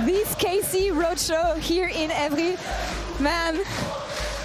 this KC Roadshow here in Evry. Man,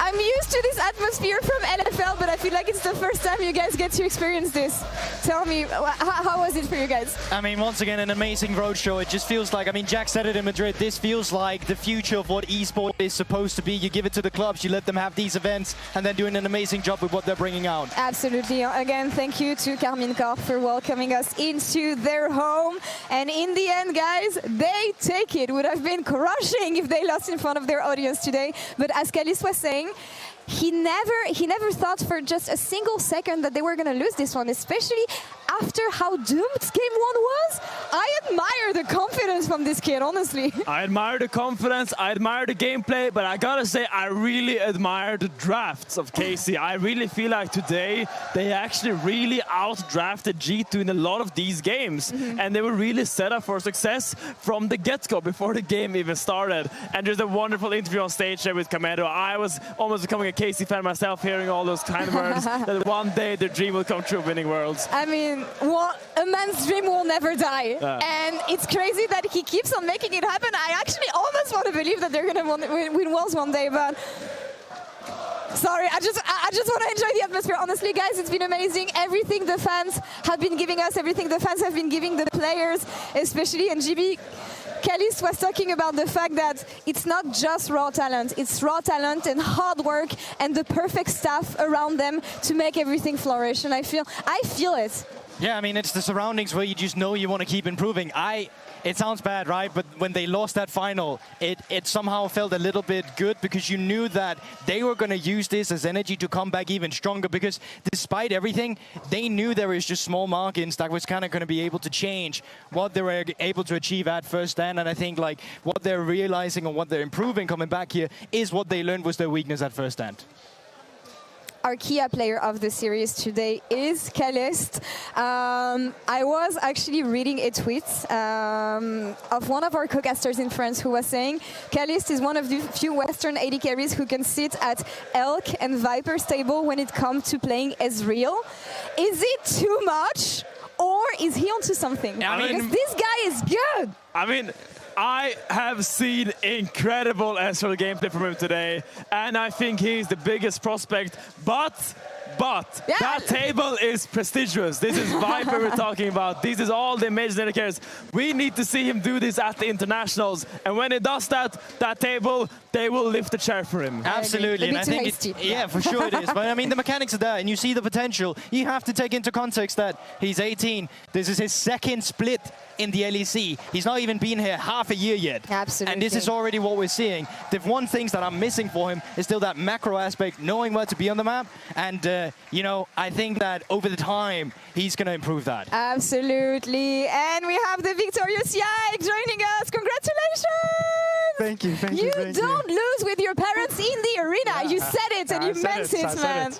I'm used to this atmosphere from LFL, but I feel like it's the first time you guys get to experience this. Tell me, how was it for you guys? I mean, once again, an amazing roadshow. It just feels like, I mean, Jack said it in Madrid, this feels like the future of what esports is supposed to be. You give it to the clubs, you let them have these events, and then doing an amazing job with what they're bringing out. Absolutely. Again, thank you to Carmine Corp for welcoming us into their home. And in the end, guys, they take it. Would have been crushing if they lost in front of their audience today. But as Caliste was saying, he never thought for just a single second that they were going to lose this one, especially after how doomed game one was. I admire the confidence from this kid, honestly. I admire the confidence, I admire the gameplay, but I gotta say, I really admire the drafts of KC. I really feel like today, they actually really outdrafted G2 in a lot of these games. And they were really set up for success from the get-go, before the game even started. And there's a wonderful interview on stage there with Camero. I was almost becoming a KC fan myself, hearing all those kind words, that one day their dream will come true, winning Worlds. I mean, a man's dream will never die. And it's crazy that he keeps on making it happen. I actually almost want to believe that they're going to win Worlds one day, but sorry, I just want to enjoy the atmosphere. Honestly, guys, it's been amazing. Everything the fans have been giving us, everything the fans have been giving the players, especially, and GB, Caliste was talking about the fact that it's not just raw talent, it's raw talent and hard work and the perfect staff around them to make everything flourish. And I feel it. Yeah, I mean, it's the surroundings where you just know you want to keep improving. It sounds bad, right? But when they lost that final, it somehow felt a little bit good, because you knew that they were going to use this as energy to come back even stronger, because despite everything, they knew there was just small margins that was kind of going to be able to change what they were able to achieve at first stand. And I think like what they're realizing and what they're improving coming back here is what they learned was their weakness at first stand. Our Kia player of the series today is Caliste. I was actually reading a tweet of one of our co-casters in France who was saying Caliste is one of the few Western AD carries who can sit at LEC and Viper's table when it comes to playing Ezreal. Is it too much, or is he onto something? Because this guy is good. I mean, I have seen incredible Ezreal gameplay from him today, and I think he's the biggest prospect, but yeah, that table is prestigious. This is Viper we're talking about. This is all the major carriers. We need to see him do this at the internationals, and when he does that table, they will lift the chair for him. Absolutely, and I think yeah, for sure it is. But I mean, the mechanics are there, and you see the potential. You have to take into context that he's 18. This is his second split in the LEC. He's not even been here half a year yet. Absolutely. And this is already what we're seeing. The one thing that I'm missing for him is still that macro aspect, knowing where to be on the map. And, you know, I think that over the time, he's going to improve that. Absolutely. And we have the victorious Yike joining us. Congratulations! Thank you. You don't lose with your parents in the arena. Yeah, you said it and you meant it, man.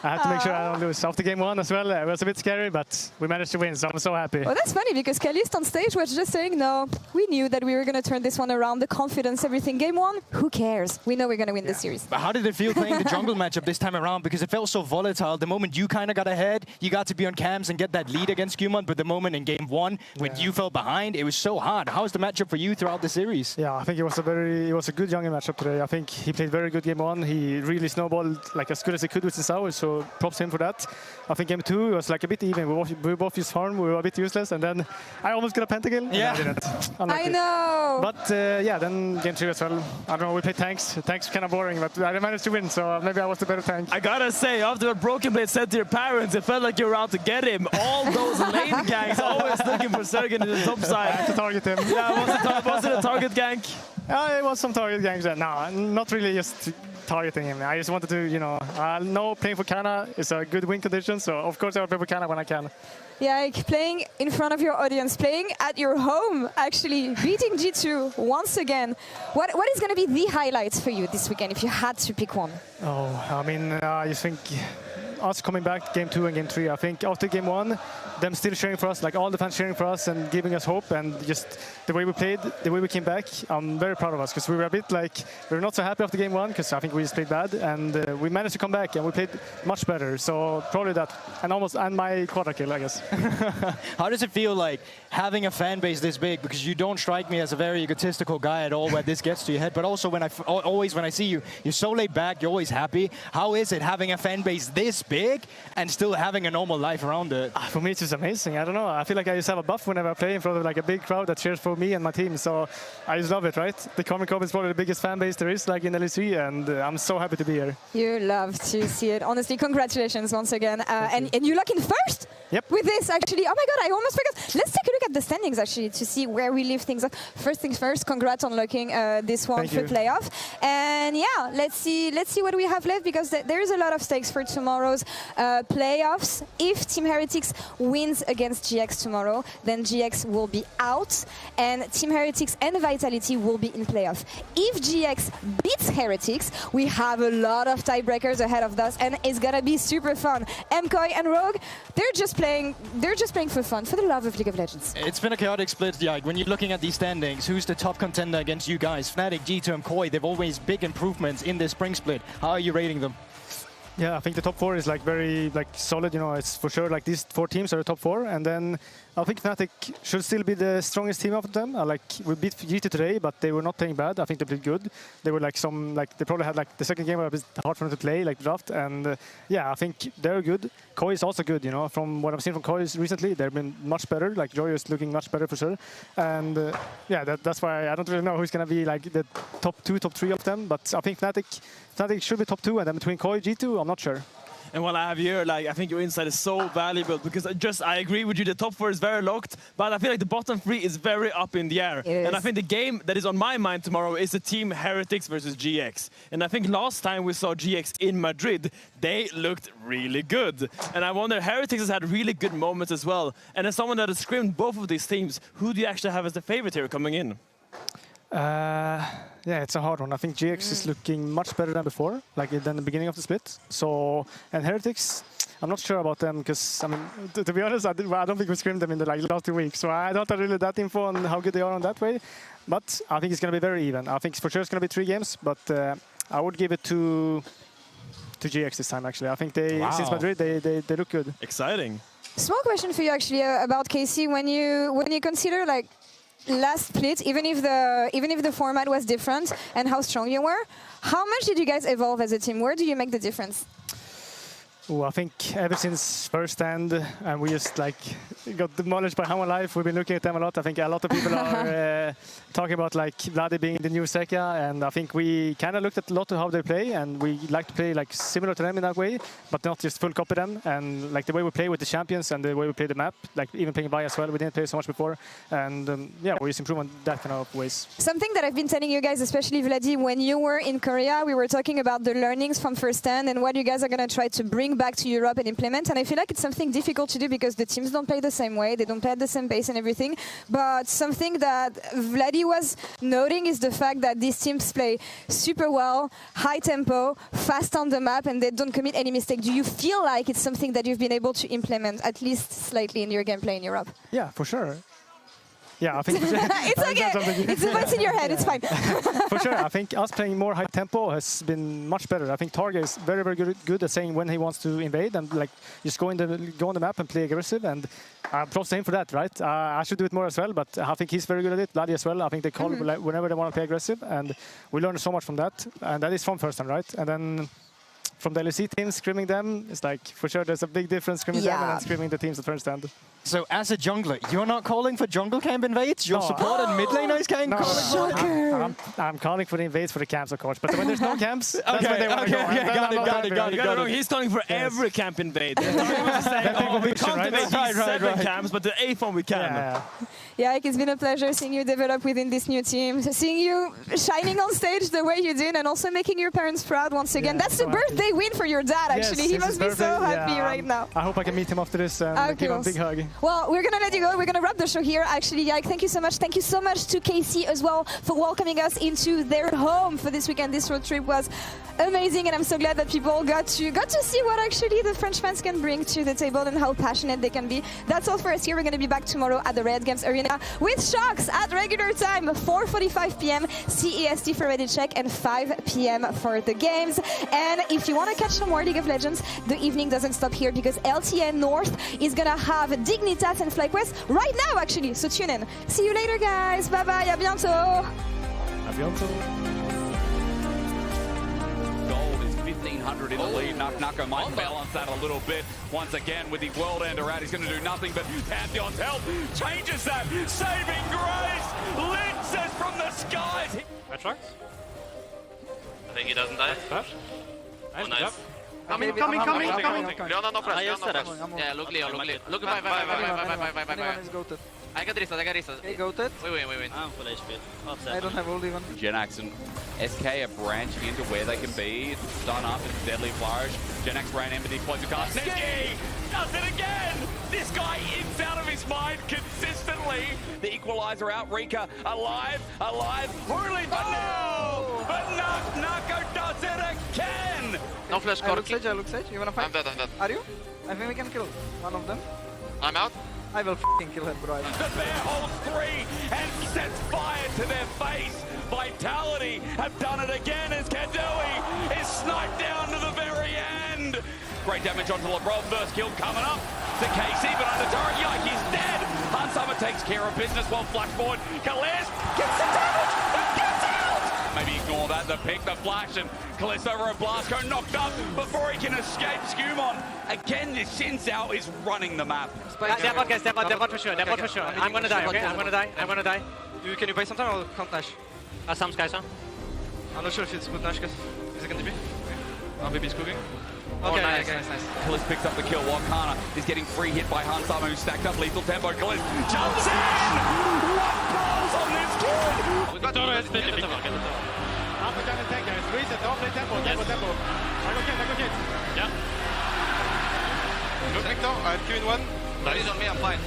I have to make sure I don't lose after game one as well. It was a bit scary, but we managed to win, so I'm so happy. Well, that's funny because Caliste on stage was just saying, no, we knew that we were going to turn this one around, the confidence, everything. Game one, who cares? We know we're going to win this series. But how did it feel playing the jungle matchup this time around? Because it felt so volatile. The moment you kind of got ahead, you got to be on cams and get that lead against Qmon. But the moment in game one, when you fell behind, it was so hard. How was the matchup for you throughout the series? Yeah, I think it was a good jungle matchup today. I think he played very good game one. He really snowballed like as good as he could with his hour, so props him for that. I think game two was like a bit even. We both used farm, we were a bit useless, and then I almost got a pentakill. Yeah. I didn't. I know. But yeah, then game three as well. I don't know, we played tanks. Tanks kind of boring, but I managed to win, so maybe I was the better tank. I gotta say, after what Broken Blade said to your parents, it felt like you were out to get him. All those lane gangs always looking for Sergen in the top side. I had to target him. Yeah, was it a target gank? It was some target ganks. No, not really just targeting him. I just wanted to, you know, I know playing for Kana is a good win condition, so of course I will play for Kana when I can. Yeah, like playing in front of your audience, playing at your home, actually, beating G2 once again. What is going to be the highlights for you this weekend if you had to pick one? Oh, I mean, I just think us coming back game two and game three. I think after game one, them still cheering for us, like all the fans cheering for us and giving us hope, and just the way we played, the way we came back, I'm very proud of us, because we were a bit like, we were not so happy after game one, because I think we just played bad, and we managed to come back and we played much better. So probably that, and my quarter kill, I guess. How does it feel like having a fan base this big, because you don't strike me as a very egotistical guy at all where this gets to your head, but also always when I see you, you're so laid back, you're always happy. How is it having a fan base this big and still having a normal life around it? For me, it's just amazing. I don't know. I feel like I just have a buff whenever I play in front of like a big crowd that cheers for me and my team. So I just love it, right? The Comic Con is probably the biggest fan base there is, like in LEC, and I'm so happy to be here. You love to see it. Honestly, congratulations once again. And you lock in first? Yep. With this, actually. Oh my God, I almost forgot. Let's take a look at the standings, actually, to see where we leave things up. First things first, congrats on locking this one for playoff. And yeah, let's see what we have left, because there is a lot of stakes for tomorrow's playoffs. If Team Heretics wins against GX tomorrow, then GX will be out, and Team Heretics and Vitality will be in playoff. If GX beats Heretics, we have a lot of tiebreakers ahead of us, and it's gonna be super fun. MCoy and Rogue, they're just playing for fun, for the love of League of Legends. It's been a chaotic split, yeah. When you're looking at these standings, who's the top contender against you guys? Fnatic, G2, and MCoy, they've always big improvements in this spring split. How are you rating them? Yeah, I think the top 4 is like very solid. You know, it's for sure like these 4 teams are the top 4, and then I think Fnatic should still be the strongest team of them. We beat G2 today, but they were not playing bad. I think they played good. They were they probably had the second game was hard for them to play, like draft, and yeah, I think they're good. Koi is also good, you know. From what I've seen from Koi recently, they've been much better. Like Joy is looking much better for sure, and yeah, that's why I don't really know who's gonna be like the top 2, top 3 of them. But I think Fnatic should be top 2, and then between Koi and G2, I'm not sure. And what I have here, I think your insight is so valuable, because I agree with you, the top 4 is very locked, but I feel like the bottom 3 is very up in the air. And I think the game that is on my mind tomorrow is the Team Heretics versus GX. And I think last time we saw GX in Madrid, they looked really good. And I wonder, Heretics has had really good moments as well. And as someone that has scrimmed both of these teams, who do you actually have as the favorite here coming in? Yeah, it's a hard one. I think GX is looking much better than before, than the beginning of the split. So, and Heretics, I'm not sure about them, because I mean, to be honest, I don't think we scrimmed them in the last 2 weeks. So I don't have really that info on how good they are on that way. But I think it's going to be very even. I think for sure it's going to be 3 games, but I would give it to GX this time. Actually, I think since Madrid they look good. Exciting. Small question for you actually about KC. When you consider last split, even if the format was different and how strong you were, how much did you guys evolve as a team? Where do you make the difference? Oh, I think ever since first stand, and we just got demolished by Hammer Life. We've been looking at them a lot. I think a lot of people are talking about Vladi being the new Zeka, and I think we kind of looked at a lot of how they play, and we like to play similar to them in that way, but not just full copy them. And the way we play with the champions and the way we play the map, even playing Vi as well, we didn't play so much before, and yeah, we just improve on that kind of ways. Something that I've been telling you guys, especially Vladi, when you were in Korea, we were talking about the learnings from first stand and what you guys are going to try to bring back to Europe and implement, and I feel like it's something difficult to do because the teams don't play the same way, they don't play at the same pace and everything, but something that Vladi was noting is the fact that these teams play super well, high tempo, fast on the map, and they don't commit any mistake. Do you feel like it's something that you've been able to implement at least slightly in your gameplay in Europe? Yeah, for sure. Yeah, I think it's okay. It's a voice in your head. It's fine. For sure, I think us playing more high tempo has been much better. I think Targa is very, very good at saying when he wants to invade and just go on the map and play aggressive. And props to him for that, right? I should do it more as well, but I think he's very good at it. Vladi as well. I think they call whenever they want to play aggressive, and we learned so much from that. And that is from first time, right? And then from the LEC teams, scrimming them, it's for sure there's a big difference scrimming them and scrimming the teams at first stand. So as a jungler, you're not calling for jungle camp invades? Your support and mid laner is calling? I'm calling for the invades for the camps, of course. But when there's no camps, that's when they want to go. Got it. He's calling for every camp invade. We can't invade 7 camps, but the 8th one we can. Yeah, it's been a pleasure seeing you develop within this new team, seeing you shining on stage the way you did, and also making your parents proud once again. That's a birthday win for your dad, actually. He must be so happy right now. I hope I can meet him after this and give him a big hug. Well, we're going to let you go. We're going to wrap the show here, actually. Thank you so much. Thank you so much to KC as well for welcoming us into their home for this weekend. This road trip was amazing, and I'm so glad that people got to see what actually the French fans can bring to the table and how passionate they can be. That's all for us here. We're going to be back tomorrow at the Red Games Arena with Shocks at regular time, 4:45 p.m. CEST for Ready Check and 5 p.m. for the games. And if you want to catch some more League of Legends, the evening doesn't stop here because LTN North is going to have Dig Dignitas and FLICKR right now, actually. So tune in. See you later, guys. Bye bye. À bientôt. À bientôt. Gold is 1,500 in the lead. Nako might balance that a little bit. Once again, with the World Ender out, he's going to do nothing, but Pantheon's help changes that. Saving grace. Lynch says from the skies. I think he doesn't die. Oh, nice. Coming. Leona no flash. Yeah, look Leo. Look, bye. I got Risa. Okay, goated. We win. I'm full HP. I don't have ult even. Genax and SK are branching into where they can be. Stun up, it's deadly flourish. Genax ran in with the explosive cast. Nicky does it again! This guy is out of his mind consistently. The equalizer out, Rika alive. Hurley, but no! But Nako does it again! No flash, I look Corki. sage. You wanna fight? I'm dead. Are you? I think we can kill one of them. I'm out. I will f***ing kill him, bro. The bear holds 3 and sets fire to their face. Vitality have done it again as Kadui is sniped down to the very end. Great damage onto LeBron. First kill coming up to KC, but under turret, Yike is dead. Hansama takes care of business while flashboard. Caliste gets the damage and gets out. Maybe ignore that. The pick, the flash, and Caliste over at Blasco knocked up before he can escape. Skumon again. This Shinsao is running the map. Step out for sure. I'm gonna die, okay? I'm gonna die. Can you buy some time or can't Nash? Some skies on. I'm not sure if it's good Nash, guys. Is it going to be? Oh, maybe it's cooking. Oh, Okay, nice. nice. Caliste picks up the kill while Kana is getting free hit by Hansama, who's stacked up lethal tempo. Caliste jumps in! What balls on this kid? We got it. Half a gun and 10 guys. Reset, don't play tempo. I go kid. Yeah. Good, Victor. I have Q in one. He's on me, I'm fine.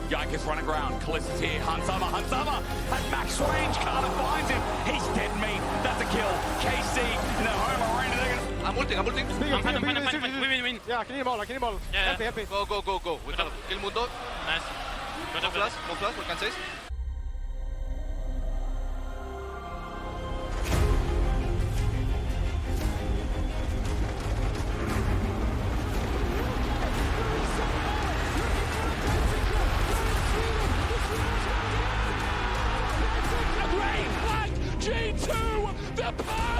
Yike is running around. Caliste is here. Hansama at max range. Kana finds him. He's dead meat. That's a kill. KC in the home arena. They're gonna... I'm ulting. I'm fine. We win. Yeah, can you ball? Yeah. Happy. Go. We can kill Mundo. Nice. No flash, we can chase. Green flag G2, the power